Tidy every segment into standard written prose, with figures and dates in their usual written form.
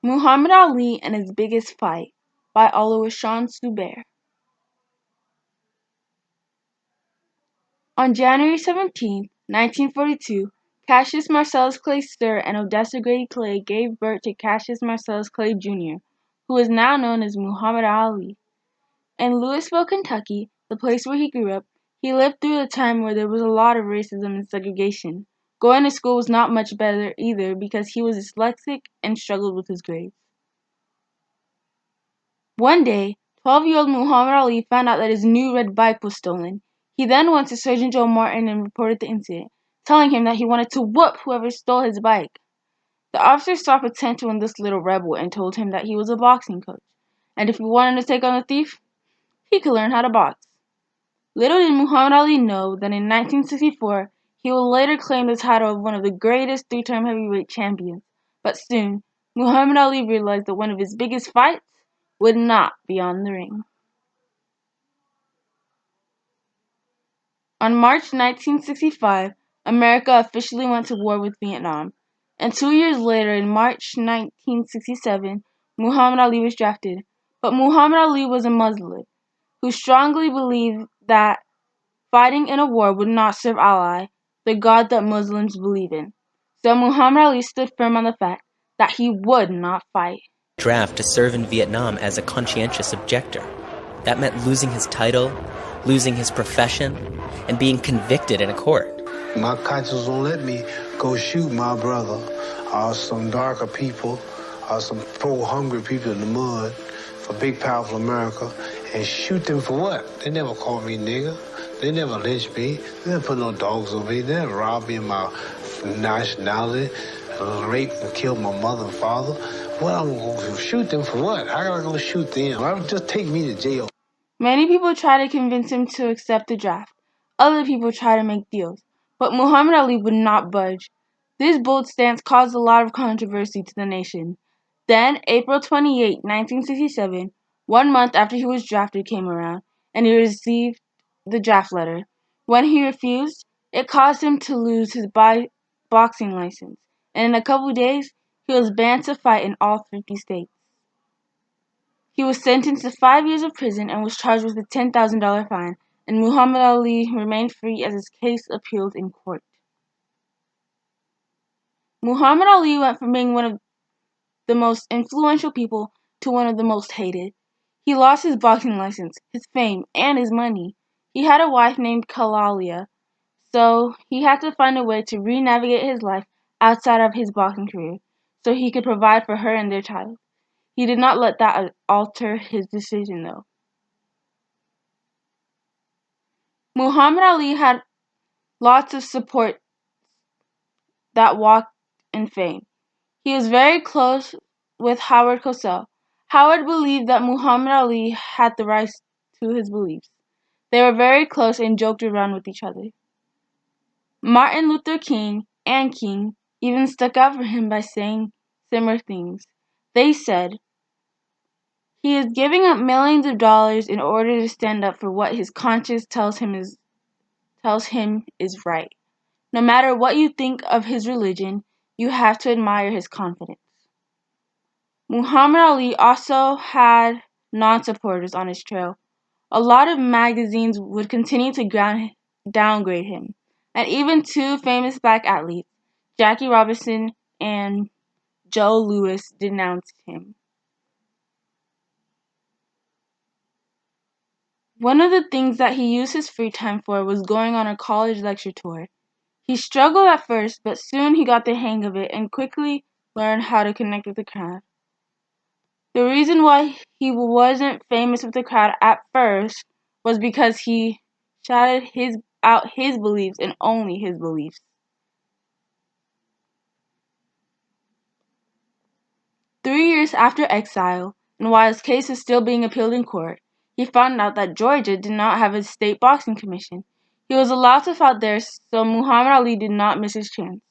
Muhammad Ali and His Biggest Fight by Oluwaseun Subert. On January 17, 1942, Cassius Marcellus Clay Sr. and Odessa Grady Clay gave birth to Cassius Marcellus Clay Jr., who is now known as Muhammad Ali. In Louisville, Kentucky, the place where he grew up, he lived through a time where there was a lot of racism and segregation. Going to school was not much better either because he was dyslexic and struggled with his grades. One day, 12-year-old Muhammad Ali found out that his new red bike was stolen. He then went to Sergeant Joe Martin and reported the incident, telling him that he wanted to whoop whoever stole his bike. The officer saw potential in this little rebel and told him that he was a boxing coach, and if he wanted to take on the thief, he could learn how to box. Little did Muhammad Ali know that in 1964, he would later claim the title of one of the greatest three-time heavyweight champions. But soon, Muhammad Ali realized that one of his biggest fights would not be on the ring. On March 1965, America officially went to war with Vietnam, and 2 years later, in March 1967, Muhammad Ali was drafted. But Muhammad Ali was a Muslim who strongly believed that fighting in a war would not serve Allah, the God that Muslims believe in. So Muhammad Ali stood firm on the fact that he would not fight. Draft to serve in Vietnam as a conscientious objector. That meant losing his title, losing his profession, and being convicted in a court. My conscience won't let me go shoot my brother or some darker people or some poor hungry people in the mud for big powerful America and shoot them for what? They never called me nigger. They never lynched me. They never put no dogs on me. They never robbed me of my nationality, raped and killed my mother and father. What, I'm going to shoot them for what? How am I going to shoot them? Just take me to jail. Many people try to convince him to accept the draft. Other people try to make deals. But Muhammad Ali would not budge. This bold stance caused a lot of controversy to the nation. Then, April 28, 1967, 1 month after he was drafted came around, and he received the draft letter. When he refused, it caused him to lose his boxing license, and in a couple days, he was banned to fight in all 50 states. He was sentenced to 5 years of prison and was charged with a $10,000 fine, and Muhammad Ali remained free as his case appealed in court. Muhammad Ali went from being one of the most influential people to one of the most hated. He lost his boxing license, his fame, and his money. He had a wife named Kalalia, so he had to find a way to re-navigate his life outside of his boxing career so he could provide for her and their child. He did not let that alter his decision, though. Muhammad Ali had lots of support that walked in fame. He was very close with Howard Cosell. Howard believed that Muhammad Ali had the right to his beliefs. They were very close and joked around with each other. Martin Luther King and King even stuck out for him by saying similar things. They said, "He is giving up millions of dollars in order to stand up for what his conscience tells him is right. No matter what you think of his religion, you have to admire his confidence." Muhammad Ali also had non-supporters on his trail. A lot of magazines would continue to downgrade him, and even two famous black athletes, Jackie Robinson and Joe Louis, denounced him. One of the things that he used his free time for was going on a college lecture tour. He struggled at first, but soon he got the hang of it and quickly learned how to connect with the crowd. The reason why he wasn't famous with the crowd at first was because he shouted out his beliefs and only his beliefs. Three years after exile, and while his case was still being appealed in court, he found out that Georgia did not have a state boxing commission. He was allowed to fight there, so Muhammad Ali did not miss his chance.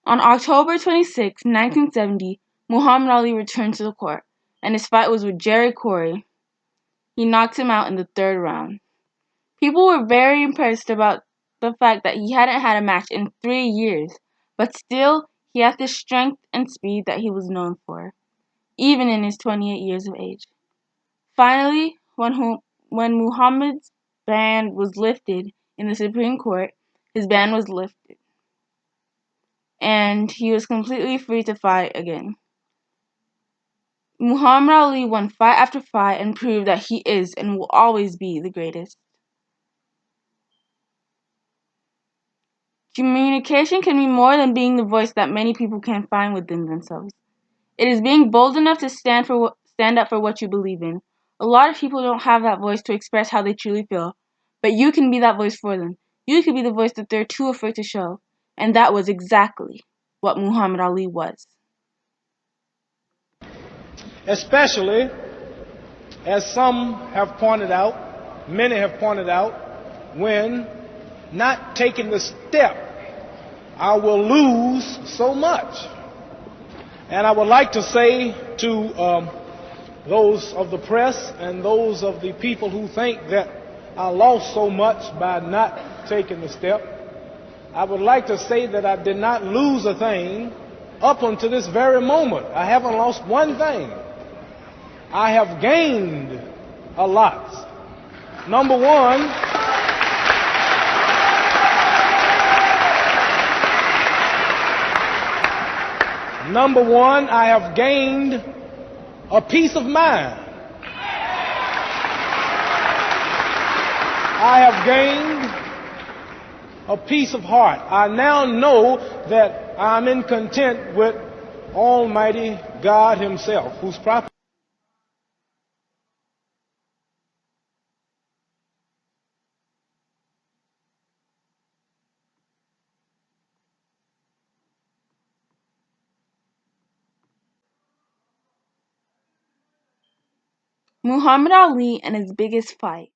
On October 26, 1970, Muhammad Ali returned to the court, and his fight was with Jerry Corey. He knocked him out in the third round. People were very impressed about the fact that he hadn't had a match in 3 years, but still, He had the strength and speed that he was known for, even in his 28 years of age. Finally, when Muhammad's ban was lifted in the Supreme Court, his ban was lifted, and he was completely free to fight again. Muhammad Ali won fight after fight and proved that he is and will always be the greatest. Communication can be more than being the voice that many people can't find within themselves. It is being bold enough to stand up for what you believe in. A lot of people don't have that voice to express how they truly feel, but you can be that voice for them. You can be the voice that they're too afraid to show, and that was exactly what Muhammad Ali was. Especially, as some have pointed out, many have pointed out, when not taking the step, I will lose so much. And I would like to say to those of the press and those of the people who think that I lost so much by not taking the step, I would like to say that I did not lose a thing up until this very moment. I haven't lost one thing. I have gained a lot. Number one, I have gained a peace of mind. I have gained a peace of heart. I now know that I'm in content with Almighty God Himself, whose prophet. Muhammad Ali and his biggest fight.